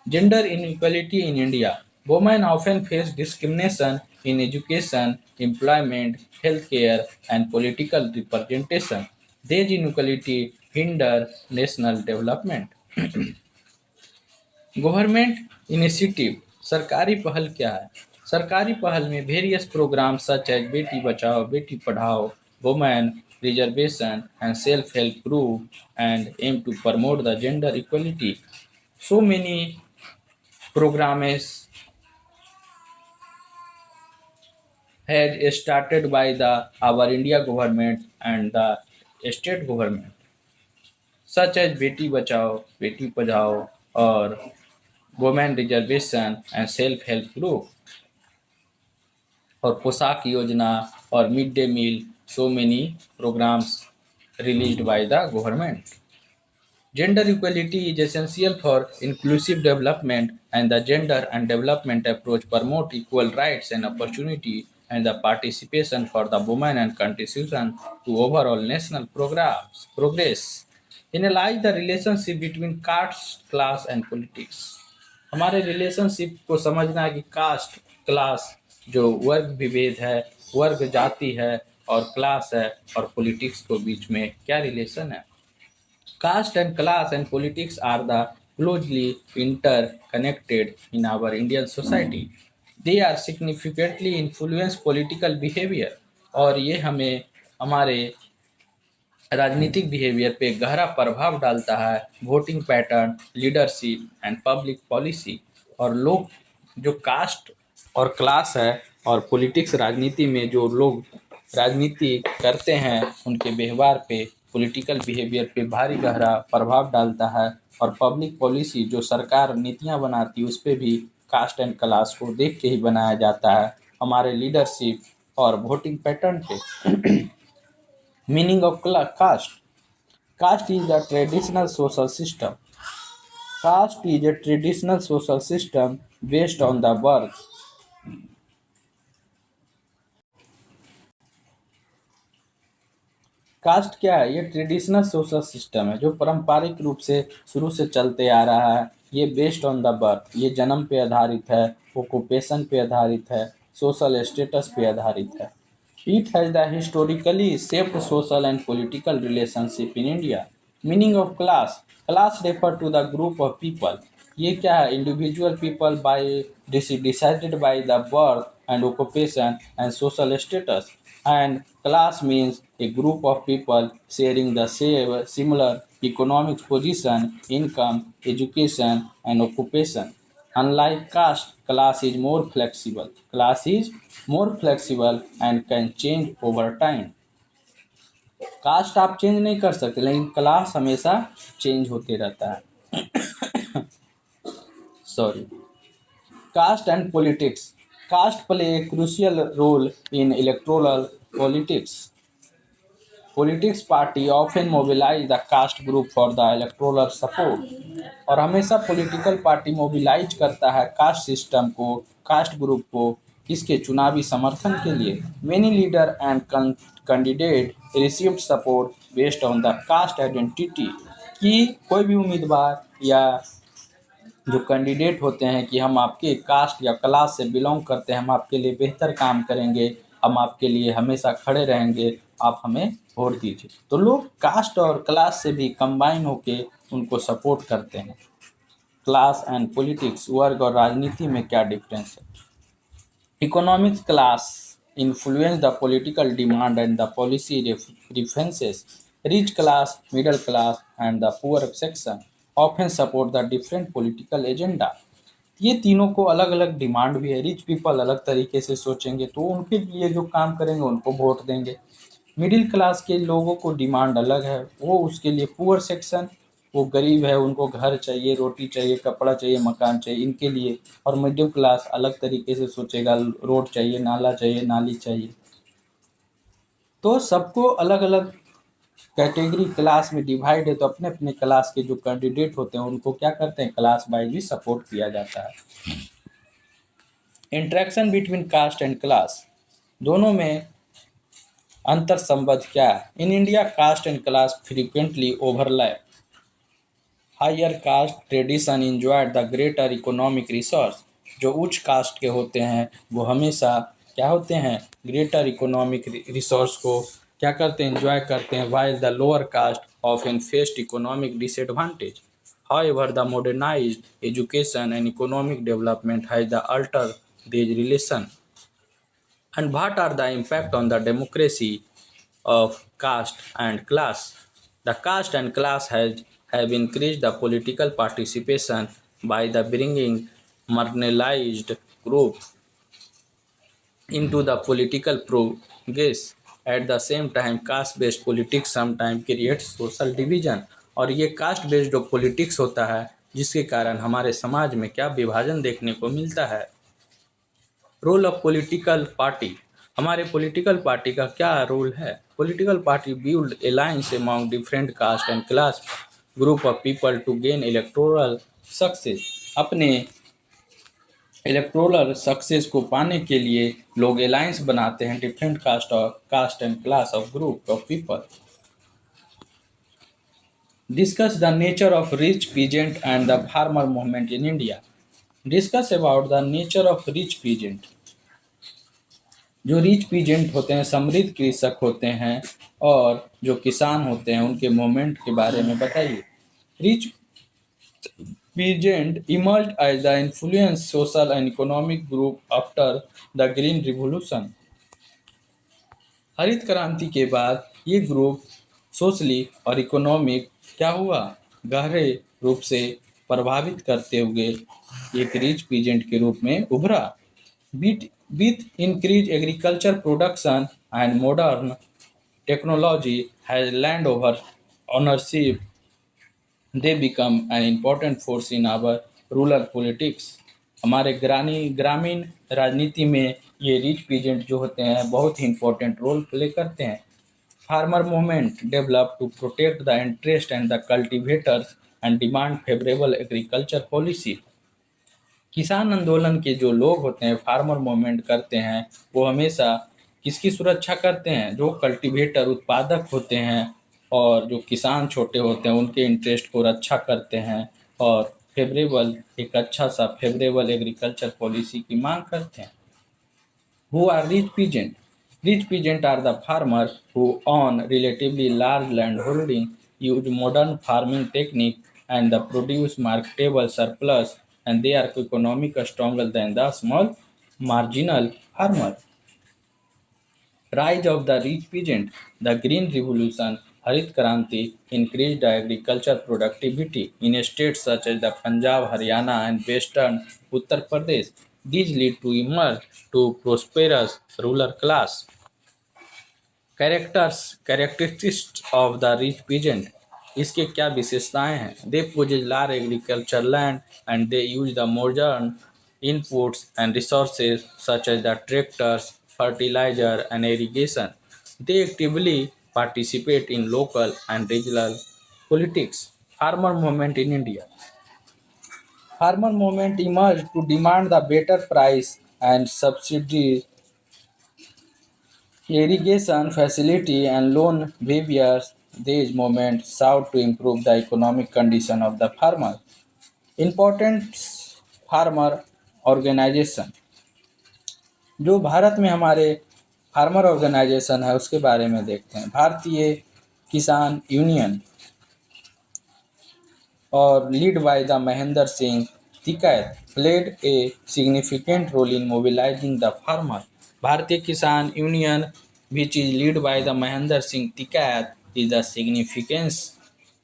Gender inequality in India, women often face discrimination in education, employment, health care and political representation. This inequality hinder national development. Government initiative, सरकारी पहल क्या है? सरकारी पहल में वेरियस प्रोग्राम सच एज बेटी Bachao Beti Padhao, women reservation and self help group and aim to promote the gender equality. So many programs has started by the our India government and the state government such as बेटी बचाओ बेटी पढ़ाओ और women reservation and self help group और पोशाक योजना और mid day meal. So many programmes released by the government. Gender equality is essential for inclusive development, and the gender and development approach promote equal rights and opportunity and the participation for the women and contribution to overall national progress. Analyze the relationship between caste, class and politics. हमारे relationship को समझना है कि cast, class जो वर्ग विभेद है, वर्ग जाति है और क्लास है और पॉलिटिक्स को बीच में क्या रिलेशन है। Caste and class and politics are the closely interconnected in our Indian society. They are significantly influence political behavior और ये हमें हमारे राजनीतिक बिहेवियर पे गहरा प्रभाव डालता है। Voting pattern, leadership and public policy. और लोग जो कास्ट और क्लास है और पॉलिटिक्स राजनीति में जो लोग राजनीति करते हैं उनके व्यवहार पे, पॉलिटिकल बिहेवियर पे भारी गहरा प्रभाव डालता है। और पब्लिक पॉलिसी जो सरकार नीतियां बनाती है उस पे भी कास्ट एंड क्लास को देख के ही बनाया जाता है। हमारे लीडरशिप और वोटिंग पैटर्न पे। Meaning of caste. Caste is a traditional social system. Caste is a traditional social system based on the birth. Caste क्या है? ये ट्रेडिशनल सोशल सिस्टम है जो पारंपरिक रूप से शुरू से चलते आ रहा है। ये बेस्ड ऑन द बर्थ, ये जन्म पे आधारित है, ओक्यूपेशन पे आधारित है, सोशल स्टेटस पे आधारित है। It has the historically shaped social and political relationship in India. Meaning of class. Class refer to the group of people. ये क्या है? Individual people by decided by the birth and occupation and social status. And class means a group of people sharing the same similar economic position, income, education, and occupation. Unlike caste, class is more flexible. Class is more flexible and can change over time. Caste आप change नहीं कर सकते लेकिन class हमेशा change होते रहता है। Sorry. Caste and politics. Caste play a crucial role in electoral politics. Politics party often mobilise the caste group for the electoral support. और हमेशा पॉलिटिकल पार्टी मोबिलाइज करता है कास्ट सिस्टम को, कास्ट ग्रुप को किसके चुनावी समर्थन के लिए. Many leader and candidate received support based on the caste identity. कि कोई भी उम्मीदवार या जो कैंडिडेट होते हैं कि हम आपके कास्ट या क्लास से बिलोंग करते हैं, हम आपके लिए बेहतर काम करेंगे, हम आपके लिए हमेशा खड़े रहेंगे, आप हमें वोट दीजिए. तो लोग कास्ट और क्लास से भी कंबाइन होके उनको सपोर्ट करते हैं. क्लास एंड पॉलिटिक्स, वर्ग और राजनीति में क्या डिफरेंस है. Economics. Class influence the political demand and the policy preferences. Rich class, middle class, and the poor section often support the different political agenda. ये तीनों को अलग अलग डिमांड भी है. रिच पीपल अलग तरीके से सोचेंगे तो उनके लिए जो काम करेंगे उनको वोट देंगे. मिडिल क्लास के लोगों को डिमांड अलग है, वो उसके लिए पुअर सेक्शन वो गरीब है, उनको घर चाहिए, रोटी चाहिए, कपड़ा चाहिए, मकान चाहिए, इनके लिए। और मिडिल क्लास अलग तरीके से सोचेगा, रोड चाहिए, नाला चाहिए, नाली चाहिए। तो सबको अलग अलग कैटेगरी क्लास में डिवाइड है, तो अपने अपने क्लास के जो कैंडिडेट होते हैं उनको क्या करते हैं, क्लास वाइज भी सपोर्ट किया जाता है। Interaction between caste and class, दोनों में अंतर संबंध क्या है? In India caste and class frequently overlap. Higher caste tradition enjoyed the greater economic resource. जो उच्च कास्ट के होते हैं वो हमेशा क्या होते हैं, ग्रेटर इकोनॉमिक रिसोर्स को क्या करते हैं, एंजॉय करते हैं, while the lower caste often faced economic disadvantage. However, the modernized education and economic development has the altered these relation. And what are the impact on the democracy of caste and class? The caste and class have increased the political participation by the bringing marginalized group into the political progress. At the same time, caste-based politics sometimes creates social division. और ये caste based जो politics होता है जिसके कारण हमारे समाज में क्या विभाजन देखने को मिलता है। रोल ऑफ पॉलिटिकल पार्टी, हमारे पॉलिटिकल पार्टी का क्या रोल है? Political party build alliance among different caste and class group of people to gain electoral success. अपने इलेक्टोरल सक्सेस को पाने के लिए लोग अलायंस बनाते हैं different caste and class of group of people. Discuss the nature of rich peasant and the farmer movement in India. Discuss about the nature of rich peasant. जो rich peasant होते हैं, समृद्ध कृषक होते हैं, और जो किसान होते हैं उनके मूवमेंट के बारे में बताइए। Rich peasant emerged as the influence social and economic group after the green revolution. हरित क्रांति के बाद ये ग्रुप सोशली और इकोनॉमिक क्या हुआ, गहरे रूप से प्रभावित करते हुए एक रिच पीजेंट के रूप में उभरा। With increased agriculture production and modern technology has land over ownership, they become an important force in our rural politics. हमारे ग्रामीण राजनीति में ये रिच पीजेंट जो होते हैं बहुत ही इम्पोर्टेंट रोल प्ले करते हैं। Farmer movement develop to protect the interest and the cultivators and demand favourable agriculture policy. किसान आंदोलन के जो लोग होते हैं, फार्मर मूवमेंट करते हैं, वो हमेशा किसकी सुरक्षा करते हैं, जो कल्टीवेटर उत्पादक होते हैं और जो किसान छोटे होते हैं उनके इंटरेस्ट को रक्षा करते हैं और फेवरेबल एक अच्छा सा फेवरेबल एग्रीकल्चर पॉलिसी की मांग करते हैं। Who are rich peasant? Rich peasant are the farmers who own relatively large landholding, use modern farming technique, and the produce marketable surplus, and they are economic stronger than the small marginal farmer. Rise of the rich peasant. The Green Revolution, Harit Kranti, increased agriculture productivity in states such as the Punjab, Haryana, and western Uttar Pradesh. These lead to emerge to prosperous rural class. Characteristics of the rich peasant. इसके क्या विशेषताएं हैं? They possess large agricultural land and they use the modern inputs and resources such as the tractors, fertilizer, and irrigation. They actively participate in local and regional politics. Farmer movement in India. Farmer movement emerged to demand the better price and subsidies, irrigation facility, and loan waivers. These movements sought to improve the economic condition of the farmer. Important farmer organization, जो भारत में हमारे farmer organisation है उसके बारे में देखते हैं। भारतीय किसान यूनियन और lead by the Mahendra Singh Tikait played a significant role in mobilising the farmer. Bharatiya Kisan union which is lead by the Mahendra Singh Tikait is the significance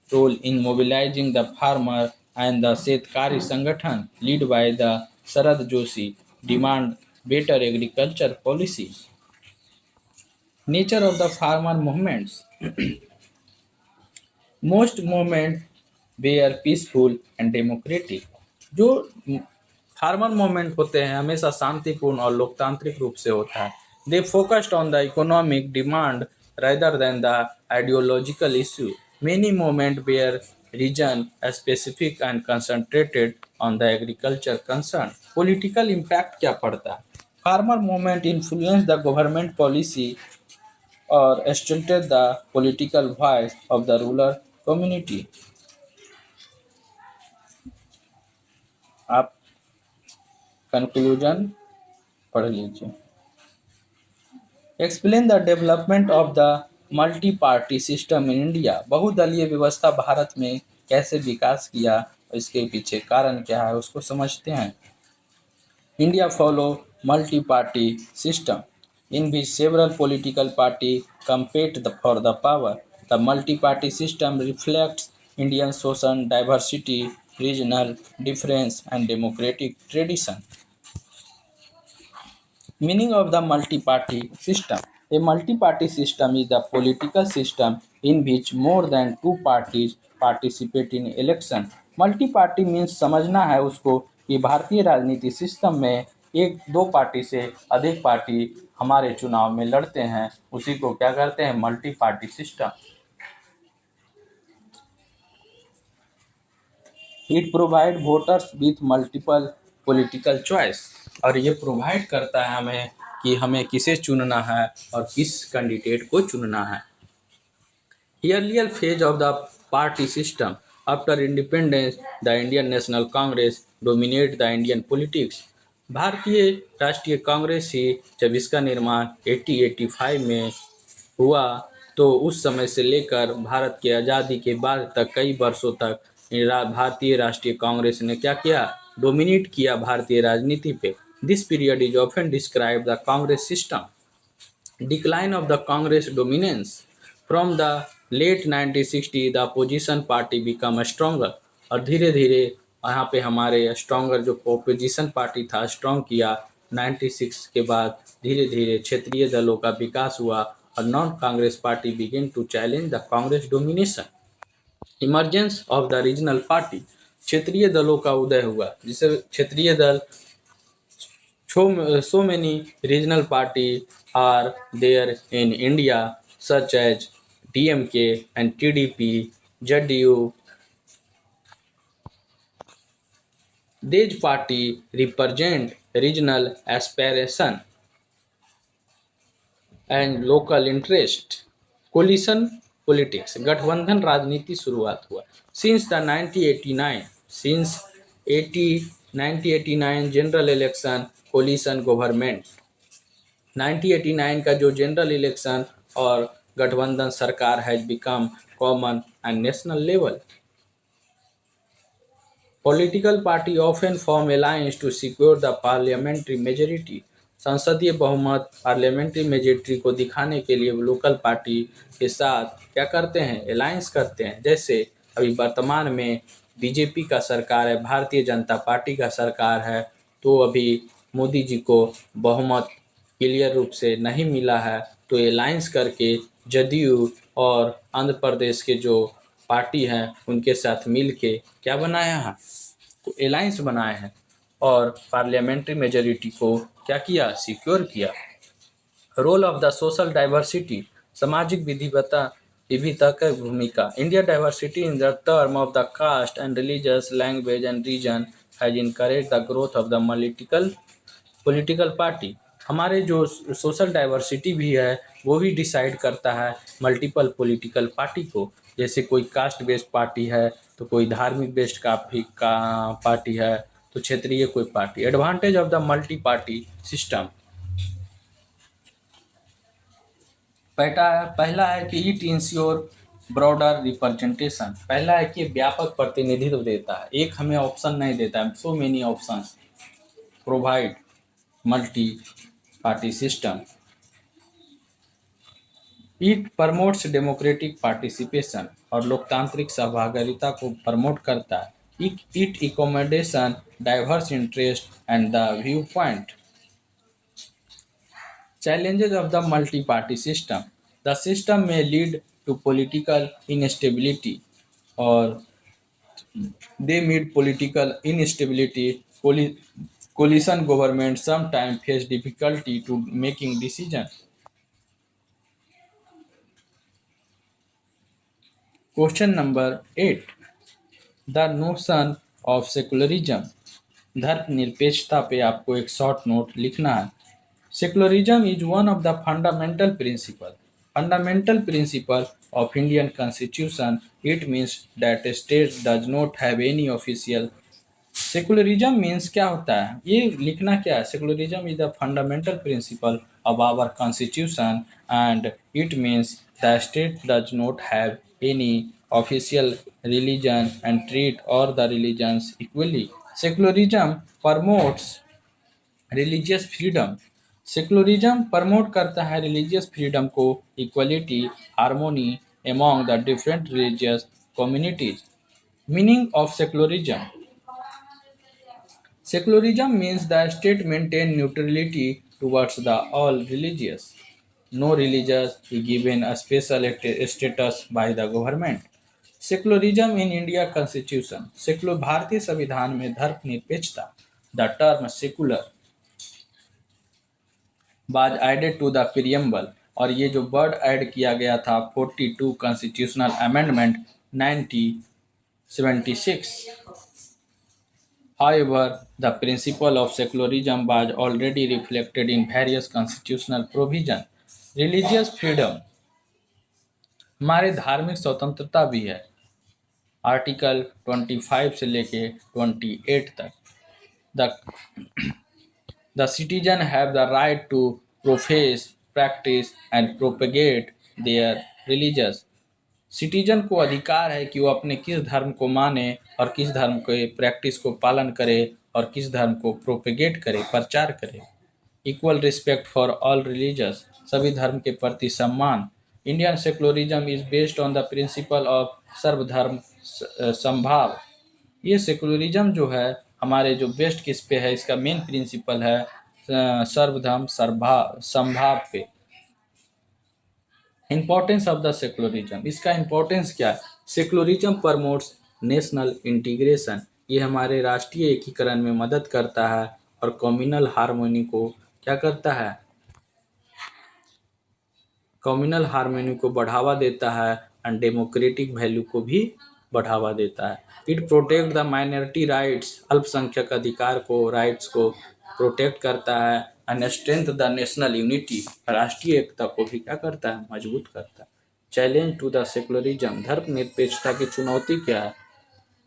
role in mobilising the farmer and the Shetkari Sanghatana lead by the Sharad Joshi demand better agriculture policy. Nature of the farmer movements. Most movements were peaceful and democratic. जो farmer movement होते हैं हमेशा शांतिपूर्ण और लोकतांत्रिक रूप से होता है। They focused on the economic demand rather than the ideological issue. Many movements were region specific and concentrated on the agriculture concern. Political impact क्या पड़ता है? Farmer movement influenced the government policy or stunted the political voice of the rural community. आप conclusion पढ़ लीजिए। Explain the development of the multi party system in India. बहुदलीय व्यवस्था भारत में कैसे विकास किया और इसके पीछे कारण क्या है उसको समझते हैं। India follow multi party system in which several political party compete for the power. The multi party system reflects Indian social diversity, regional difference and democratic tradition. Meaning of the multi-party system. A multi-party system is a political system in which more than two parties participate in election. Multi-party means समझना है उसको कि भारतीय राजनीति system में एक दो party से अधिक पार्टी हमारे चुनाव में लड़ते हैं, उसी को क्या कहते हैं? Multi party system. It provide voters with multiple political choice. और ये प्रोवाइड करता है हमें कि हमें किसे चुनना है और किस कैंडिडेट को चुनना है। Earlier phase of the party system. After independence the Indian national Congress dominate the Indian politics. भारतीय राष्ट्रीय कांग्रेस ही जब इसका निर्माण 1885 में हुआ तो उस समय से लेकर भारत के आज़ादी के बाद तक कई वर्षों तक भारतीय राष्ट्रीय कांग्रेस ने क्या किया? डोमिनेट किया भारतीय राजनीति पे। This period is often describe the Congress system. Decline of the Congress dominance. From the late 1960 the opposition party become stronger. और धीरे धीरे यहाँ पे हमारे स्ट्रॉन्गर जो अपोजिशन पार्टी था स्ट्रॉन्ग किया। 96 के बाद धीरे धीरे क्षेत्रीय दलों का विकास हुआ और non Congress party begin to challenge the Congress domination. Emergence of the regional party. क्षेत्रीय दलों का उदय हुआ जिसे क्षेत्रीय दल so many regional parties are there in India such as DMK and TDP, JDU. These parties represent regional aspiration and local interest. Coalition politics. गठबंधन राजनीति शुरुआत हुआ। Since the 1989 general election coalition government. 1989 का जो जनरल इलेक्शन और गठबंधन सरकार has become common and national level. Political party often form alliance to secure the parliamentary majority. संसदीय बहुमत पार्लियामेंट्री मेजोरिटी को दिखाने के लिए लोकल पार्टी के साथ क्या करते हैं? अलायंस करते हैं। जैसे अभी वर्तमान में बीजेपी का सरकार है, भारतीय जनता पार्टी का सरकार है, तो अभी मोदी जी को बहुमत क्लियर रूप से नहीं मिला है, तो अलायंस करके जदयू और आंध्र प्रदेश के जो पार्टी हैं उनके साथ मिल के क्या बनाया है? अलायंस बनाए हैं और पार्लियामेंट्री मेजोरिटी को क्या किया? सिक्योर किया। Role of the social diversity. सामाजिक विविधता की भूमिका। India diversity in the term of the caste and religious language and region has encourage the growth of the political party. हमारे जो सोशल डाइवर्सिटी भी है वो भी डिसाइड करता है मल्टीपल पॉलिटिकल पार्टी को। जैसे कोई कास्ट बेस्ड पार्टी है तो कोई धार्मिक बेस्ड का पार्टी है तो क्षेत्रीय कोई party. Advantage of the multi party system. पहला है कि इट इंश्योर ब्रॉडर रिप्रेजेंटेशन। पहला है कि व्यापक प्रतिनिधित्व देता है, एक हमें ऑप्शन नहीं देता है। So many options provide multi party system. It promotes democratic participation और लोकतांत्रिक सहभागिता को प्रमोट करता है। It accommodation diverse interest and the view point. Challenges of the multi-party system. The system may lead to political instability और They meet political instability, coalition governments sometimes face difficulty to making decisions. Question number 8. The notion of secularism. धर्मनिरपेक्षता पे आपको एक short note लिखना है. Secularism is one of the fundamental principle of Indian Constitution. It means that a state does not have any official. Secularism means क्या होता है, ये लिखना क्या है. Secularism is the fundamental principle of our constitution and it means the state does not have any official religion and treat all the religions equally. Secularism promotes religious freedom. Secularism promote करता है religious freedom को, equality, harmony among the different religious communities. Meaning of secularism. Secularism means the state maintains neutrality towards the all religious. No religious is given a special status by the government. Secularism in India Constitution. Secular भारतीय संविधान में धर्मनिरपेक्षता. The term secular was added to the preamble. और ये जो word add किया गया था 42 constitutional amendment 1976. However, the principle of secularism was already reflected in various constitutional provisions. Religious freedom. हमारे धार्मिक स्वतंत्रता भी है. आर्टिकल 25 से लेके 28 तक. The the citizen have the right to profess, practice and propagate their religious. Citizen को अधिकार है कि वो अपने किस धर्म को माने और किस धर्म के प्रैक्टिस को पालन करे और किस धर्म को प्रोपेगेट करे, प्रचार करे. Equal respect for all religious. सभी धर्म के प्रति सम्मान. Indian secularism is based on the principle of सर्वधर्म समभाव. ये सेकुलरिज्म जो है हमारे जो बेस्ट किस पे है, इसका मेन प्रिंसिपल है सर्वधर्म समभाव पे. Importance of the secularism. इसका इम्पोर्टेंस क्या है. Secularism promotes national integration. ये हमारे राष्ट्रीय एकीकरण में मदद करता है और कम्युनल हार्मोनी को क्या करता है, कम्युनल हार्मोनी को बढ़ावा देता है एंड डेमोक्रेटिक वैल्यू को भी बढ़ावा देता है. It protect the minority rights. अल्पसंख्यक अधिकार को, राइट्स को प्रोटेक्ट करता है and strength the national unity. राष्ट्रीय एकता को भी क्या करता है, मजबूत करता है. Challenge to the secularism. धर्मनिरपेक्षता की चुनौती क्या है.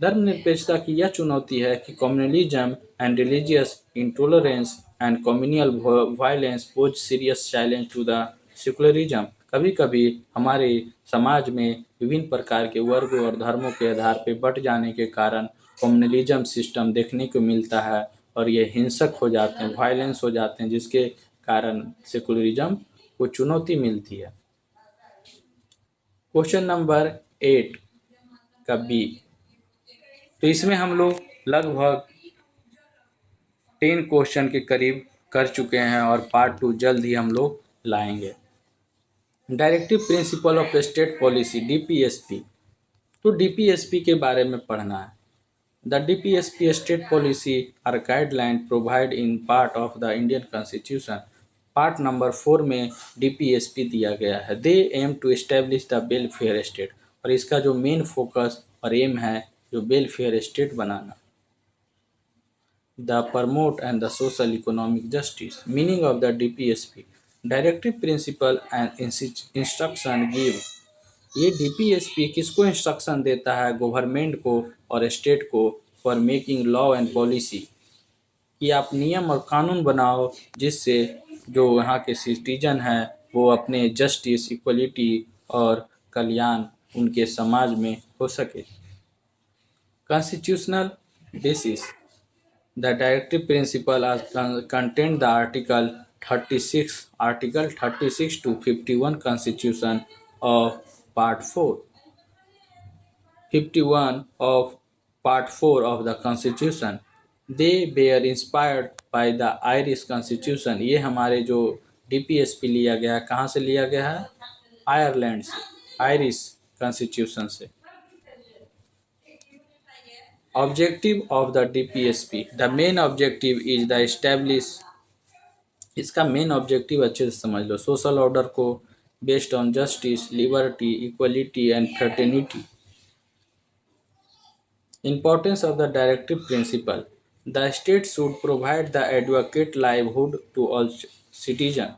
धर्मनिरपेक्षता की यह चुनौती है कि communalism and religious intolerance and communal violence pose serious challenge to the secularism. कभी कभी हमारे समाज में विभिन्न प्रकार के वर्गों और धर्मों के आधार पर बंट जाने के कारण कम्युनलिज्म सिस्टम देखने को मिलता है और ये हिंसक हो जाते हैं, वायलेंस हो जाते हैं, जिसके कारण सेकुलरिज्म को चुनौती मिलती है. क्वेश्चन नंबर 8 का बी. तो इसमें हम लोग लगभग 10 क्वेश्चन के करीब कर चुके हैं और पार्ट 2 जल्द ही हम लोग लाएंगे. Directive principle of state policy DPSP. तो डीपीएसपी के बारे में पढ़ना है. The DPSP state policy are guideline provide in part of the Indian constitution. Part number 4 में डीपीएसपी दिया गया है. They aim to establish the welfare state. और इसका जो मेन फोकस और एम है जो वेलफेयर स्टेट बनाना. The promote and the social economic justice. Meaning of the DPSP. Directive principal and instruction give. ये डीपीएसपी किसको इंस्ट्रक्शन देता है, गवर्नमेंट को और स्टेट को, for making law and policy. कि आप नियम और कानून बनाओ जिससे जो यहाँ के सिटीजन हैं वो अपने जस्टिस, इक्वलिटी और कल्याण उनके समाज में हो सके. Constitutional basis. The directive principle are content the article 36 to 51 Constitution of Part 4. 51 of Part 4 of the Constitution. They were inspired by the Irish Constitution. ये हमारे जो डीपीएसपी लिया गया है, कहाँ से लिया गया है, आयरलैंड से, आयरिश कॉन्स्टिट्यूशन से. Objective of the DPSP, the main objective is the establish, इसका मेन ऑब्जेक्टिव अच्छे से समझ लो, सोशल ऑर्डर को based on justice, liberty, equality and fraternity. Importance of the directive principle. The state should provide the adequate livelihood to all citizens.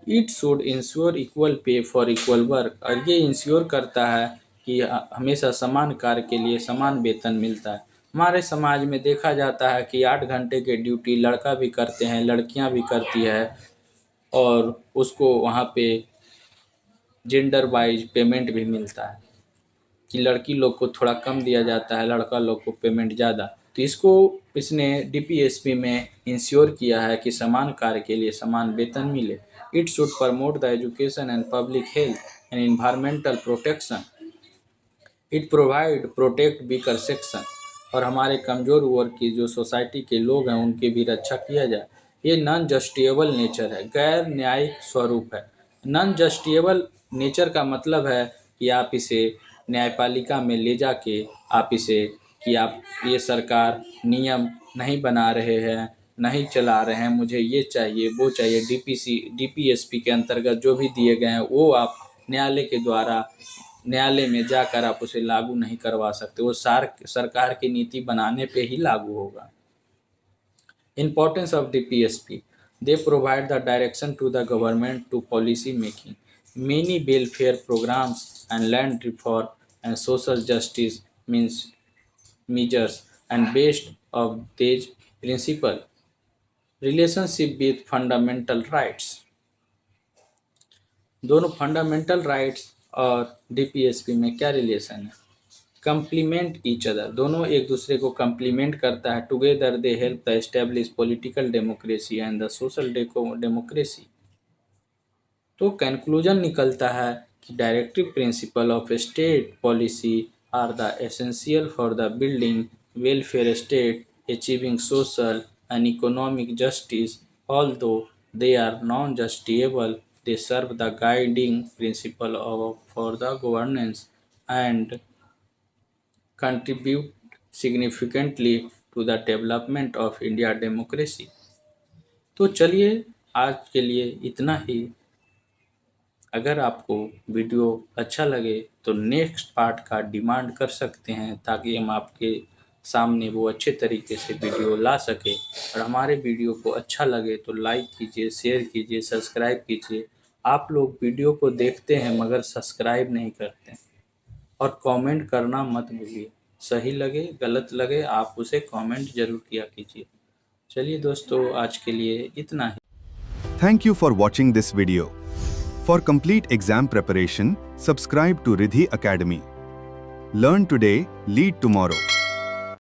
It should ensure equal pay for equal work. और ये ensure करता है कि हमेशा समान कार्य के लिए समान वेतन मिलता है। हमारे समाज में देखा जाता है कि 8 घंटे के ड्यूटी लड़का भी करते हैं, लड़कियां भी करती है, और उसको वहाँ पे जेंडर वाइज पेमेंट भी मिलता है कि लड़की लोग को थोड़ा कम दिया जाता है, लड़का लोग को पेमेंट ज़्यादा। तो इसको इसने DPSP में इंश्योर किया है कि समान कार्य के लिए समान वेतन मिले। It should promote the education and public health and environmental protection. It provide protect weaker section, और हमारे कमज़ोर वर्ग की जो सोसाइटी के लोग हैं उनकी भी रक्षा किया जाए। ये नॉन जस्टिएबल नेचर है, गैर न्यायिक स्वरूप है। नॉन जस्टिएबल नेचर का मतलब है कि आप इसे न्यायपालिका में ले जाके आप इसे कि आप ये सरकार नियम नहीं बना रहे हैं, नहीं चला रहे हैं, मुझे ये चाहिए वो चाहिए, DPSP के अंतर्गत जो भी दिए गए हैं वो आप न्यायालय के द्वारा न्यायालय में जाकर आप उसे लागू नहीं करवा सकते। वो सरकार की नीति बनाने पे ही लागू होगा। Importance of DPSP. They provide the direction to the government to policy making. Many welfare programs and land reform and social justice measures and based of these principle. Relationship with fundamental rights. दोनों fundamental rights और DPSP में क्या relation है? Complement each other, दोनों एक दूसरे को complement करता है। Together they help the establish political democracy and the social democracy. तो कंक्लूजन निकलता है कि directive principle of state policy are the essential for the building welfare state, achieving social and economic justice, although they are non-justifiable, they serve the guiding principle for the governance and contribute significantly to the development of India democracy। तो चलिए आज के लिए इतना ही। अगर आपको video अच्छा लगे तो नेक्स्ट पार्ट का डिमांड कर सकते हैं, ताकि हम आपके सामने वो अच्छे तरीके से वीडियो ला सके। और हमारे वीडियो को अच्छा लगे तो लाइक कीजिए, शेयर कीजिए, सब्सक्राइब कीजिए। आप लोग वीडियो को देखते हैं मगर सब्सक्राइब नहीं करते, और कमेंट करना मत भूलिए। सही लगे गलत लगे आप उसे कमेंट जरूर किया कीजिए। चलिए दोस्तों आज के लिए इतना ही। Thank you for watching this video. For complete exam preparation, subscribe to Riddhi Academy. Learn today, lead tomorrow.